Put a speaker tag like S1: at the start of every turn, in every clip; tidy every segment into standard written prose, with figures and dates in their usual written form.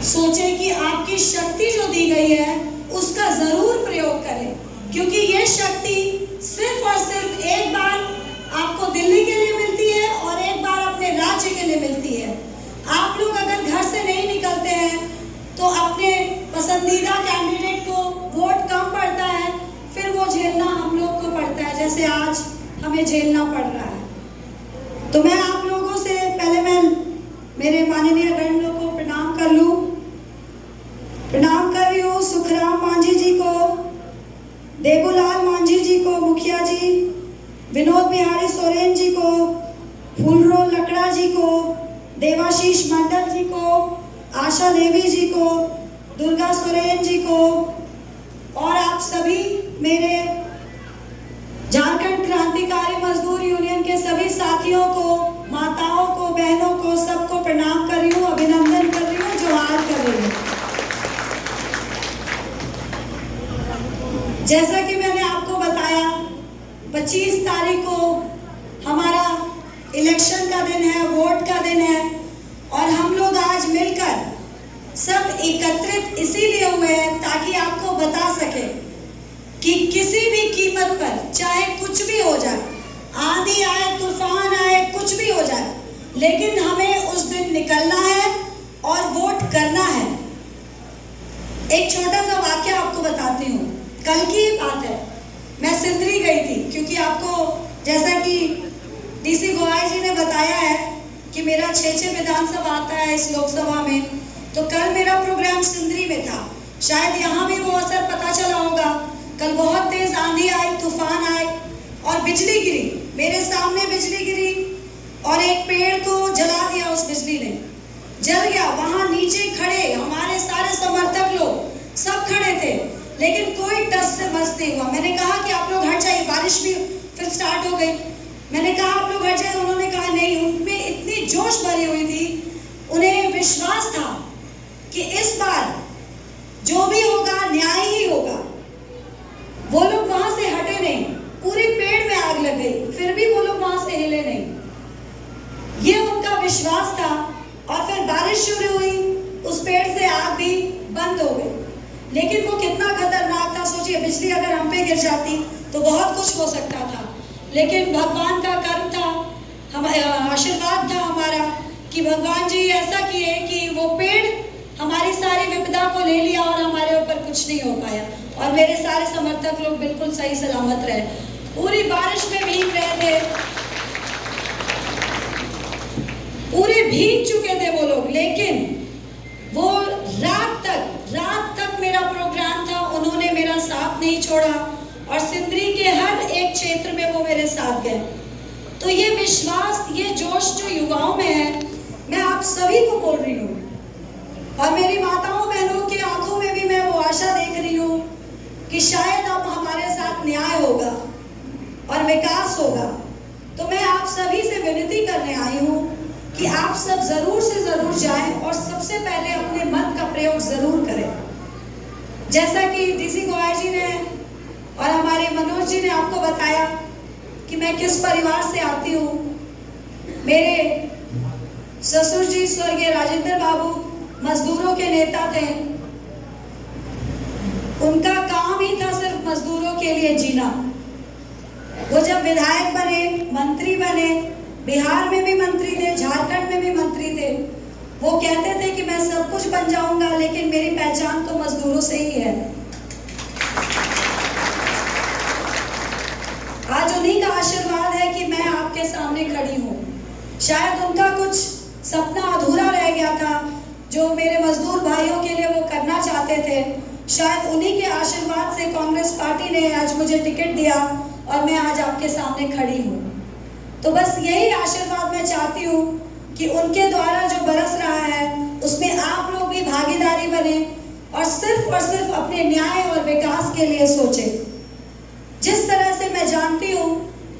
S1: सोचें कि आपकी शक्ति जो दी गई है उसका जरूर प्रयोग करें, क्योंकि ये शक्ति सिर्फ और सिर्फ एक बार आपको दिल्ली के लिए मिलती है और एक बार अपने राज्य के लिए मिलती है। आप लोग अगर घर से नहीं निकलते हैं तो अपने पसंदीदा कैंडिडेट को वोट कम पड़ता है, फिर वो झेलना हम लोग को पड़ता है, जैसे आज हमें झेलना पड़ रहा है। तो मैं आप लोगों से पहले मैं मेरे माननीय गणों को प्रणाम कर लूं। प्रणाम कर रही हूँ सुखराम मांझी जी को, देबूलाल मांझी जी को मुखिया जी, विनोद बिहारी सोरेन जी को, फूलरोल लकड़ा जी को, देवाशीष मंडल जी को, आशा देवी जी को, दुर्गा सोरेन जी को, और आप सभी मेरे झारखंड क्रांतिकारी मजदूर यूनियन के सभी साथियों को, माताओं को, बहनों को, सबको प्रणाम कर रही हूँ, अभिनंदन कर रही हूँ, जोहार कर रही हूँ। जैसा कि मैंने आपको बताया 25 तारीख को हमारा इलेक्शन का दिन है, वोट का दिन है, और हम लोग आज मिलकर सब एकत्रित इसीलिए हुए हैं ताकि आपको बता सके कि किसी भी कीमत पर चाहे कुछ भी हो जाए, आंधी आए, तूफान आए, कुछ भी हो जाए, लेकिन हमें उस दिन निकलना है और वोट करना है। एक छोटा सा वाक्य आपको बताती हूँ, कल की ही बात है। मैं सिंदरी गई थी, क्योंकि आपको जैसा कि डीसी गोहाई जी ने बताया है कि मेरा 6 विधानसभा आता है इस लोकसभा में, तो कल मेरा प्रोग्राम सिंदरी में था। शायद यहाँ भी वो असर पता चला होगा। कल बहुत तेज आंधी आई, तूफान आए और बिजली गिरी, मेरे सामने बिजली गिरी और एक पेड़ को जला दिया, उस बिजली ने जल गया। वहां नीचे खड़े हमारे सारे समर्थक लोग सब खड़े थे, लेकिन कोई टस से मस नहीं हुआ। मैंने कहा कि आप लोग हट जाइए, बारिश भी फिर स्टार्ट हो गई। मैंने कहा आप लोग हट जाइए, उन्होंने कहा नहीं। उनमें इतनी जोश भरी हुई थी, उन्हें विश्वास था कि इस बार जो भी होगा न्याय ही होगा। वो लोग वहां से हटे नहीं, पूरे पेड़ में आग लग गई, फिर भी वो लोग वहां से हिले नहीं। ये उनका विश्वास था। और फिर बारिश शुरू हुई, उस पेड़ से आग भी बंद हो गई। लेकिन वो कितना खतरनाक था, सोचिए, बिजली अगर हम पे गिर जाती तो बहुत कुछ हो सकता था। लेकिन भगवान का कर्म था, हमारा आशीर्वाद था हमारा, कि भगवान जी ऐसा किए कि वो पेड़ हमारी सारी विपदा को ले लिया और हमारे ऊपर कुछ नहीं हो पाया, और मेरे सारे समर्थक लोग बिल्कुल सही सलामत रहे। पूरी बारिश में भीग रहे थे, पूरे भीग चुके थे वो लोग, लेकिन वो रात तक मेरा प्रोग्राम था, उन्होंने मेरा साथ नहीं छोड़ा और सिंदरी के हर एक क्षेत्र में वो मेरे साथ गए। तो ये विश्वास, ये जोश जो युवाओं में है, मैं आप सभी को बोल रही हूँ, और मेरी माताओं बहनों की आंखों में भी मैं वो आशा देख रही हूँ कि शायद अब हमारे साथ न्याय होगा और विकास होगा। तो मैं आप सभी से विनती करने आई हूँ कि आप सब जरूर से जरूर जाएं और सबसे पहले अपने मत का प्रयोग जरूर करें। जैसा कि डीसी गोहाई जी ने और हमारे मनोज जी ने आपको बताया कि मैं किस परिवार से आती हूँ। मेरे ससुर जी स्वर्गीय राजेंद्र बाबू मजदूरों के नेता थे। उनका काम ही था सिर्फ मजदूरों के लिए जीना। वो जब विधायक बने, मंत्री बने, बिहार में भी मंत्री थे, झारखंड में भी मंत्री थे, वो कहते थे कि मैं सब कुछ बन जाऊंगा, लेकिन मेरी पहचान तो मजदूरों से ही है। आज उन्हीं का आशीर्वाद है कि मैं आपके सामने खड़ी हूँ। शायद उनका कुछ सपना अधूरा रह गया था, जो मेरे मजदूर भाइयों के लिए वो करना चाहते थे। शायद उन्हीं के आशीर्वाद से कांग्रेस पार्टी ने आज मुझे टिकट दिया और मैं आज आपके सामने खड़ी हूँ। तो बस यही आशीर्वाद मैं चाहती हूँ कि उनके द्वारा जो बरस रहा है उसमें आप लोग भी भागीदारी बने और सिर्फ अपने न्याय और विकास के लिए सोचें। जिस तरह से मैं जानती हूँ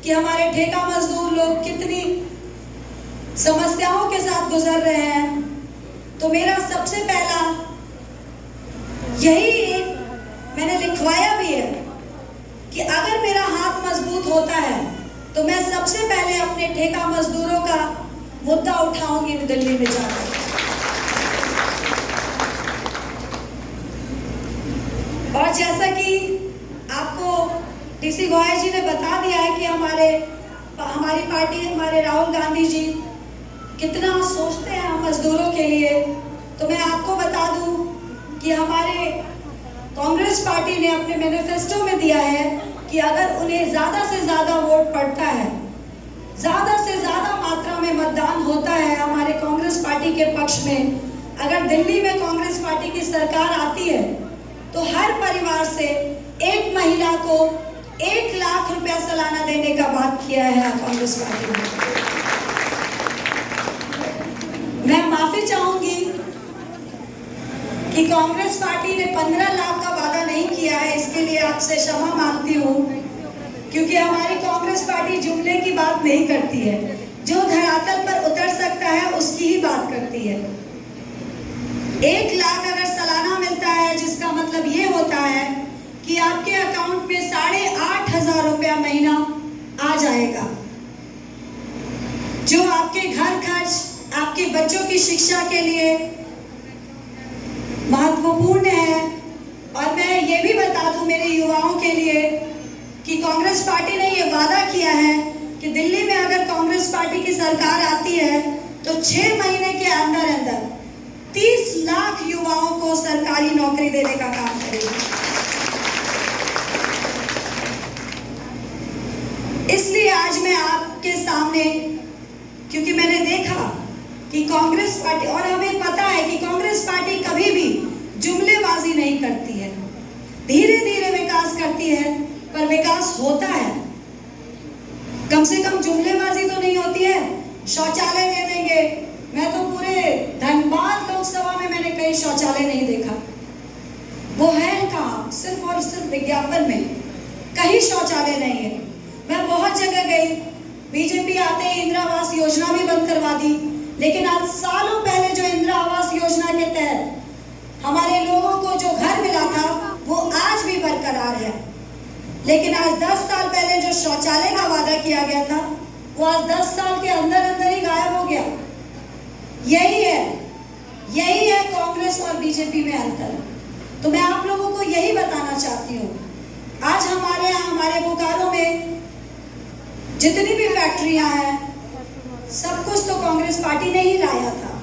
S1: कि हमारे ठेका मजदूर लोग कितनी समस्याओं के साथ गुजर रहे हैं, तो मेरा सबसे पहला यही एक मैंने लिखवाया भी है कि अगर मेरा हाथ मजबूत होता है तो मैं सबसे पहले अपने ठेका मजदूरों का मुद्दा उठाऊंगी दिल्ली में जाकर। पीसी गोयल जी ने बता दिया है कि हमारी पार्टी, हमारे राहुल गांधी जी कितना सोचते हैं हम मजदूरों के लिए। तो मैं आपको बता दूं कि हमारे कांग्रेस पार्टी ने अपने मैनिफेस्टो में दिया है कि अगर उन्हें ज़्यादा से ज़्यादा वोट पड़ता है, ज़्यादा से ज़्यादा मात्रा में मतदान होता है हमारे कांग्रेस पार्टी के पक्ष में, अगर दिल्ली में कांग्रेस पार्टी की सरकार आती है तो हर परिवार से एक महिला को 1 लाख रुपया सालाना देने का बात किया है कांग्रेस पार्टी ने। मैं माफी चाहूंगी कि कांग्रेस पार्टी ने 15 लाख का वादा नहीं किया है, इसके लिए आपसे क्षमा मांगती हूँ, क्योंकि हमारी कांग्रेस पार्टी जुमले की बात नहीं करती है, जो धरातल पर उतर सकता है उसकी ही बात करती है। 1 लाख अगर सालाना मिलता है, जिसका मतलब ये होता है कि आपके अकाउंट में 8,500 रुपया महीना आ जाएगा, जो आपके घर खर्च, आपके बच्चों की शिक्षा के लिए महत्वपूर्ण है। और मैं ये भी बता दूं मेरे युवाओं के लिए कि कांग्रेस पार्टी ने ये वादा किया है कि दिल्ली में अगर कांग्रेस पार्टी की सरकार आती है तो 6 महीने के अंदर अंदर 30 लाख युवाओं को सरकारी नौकरी देने का काम करेगी। इसलिए आज मैं आपके सामने, क्योंकि मैंने देखा कि कांग्रेस पार्टी, और हमें पता है कि कांग्रेस पार्टी कभी भी जुमलेबाजी नहीं करती है, धीरे धीरे विकास करती है, पर विकास होता है। कम से कम जुमलेबाजी तो नहीं होती है। शौचालय दे देंगे, मैं तो पूरे धनबाद लोकसभा में मैंने कहीं शौचालय नहीं देखा, वो है कहाँ, सिर्फ और सिर्फ विज्ञापन में, कहीं शौचालय नहीं है। मैं बहुत जगह गई, बीजेपी आते ही इंदिरा आवास योजना भी बंद करवा दी, लेकिन आज सालों पहले जो इंदिरा आवास योजना के तहत हमारे लोगों को जो घर मिला था वो आज भी बरकरार है। लेकिन आज 10 साल पहले जो शौचालय का वादा किया गया था वो आज 10 साल के अंदर अंदर ही गायब हो गया। यही है कांग्रेस और बीजेपी में अंतर। तो मैं आप लोगों को यही बताना चाहती हूँ, आज हमारे यहाँ, हमारे बोकारो में जितनी भी फैक्ट्रियां हैं, सब कुछ तो कांग्रेस पार्टी ने ही लाया था।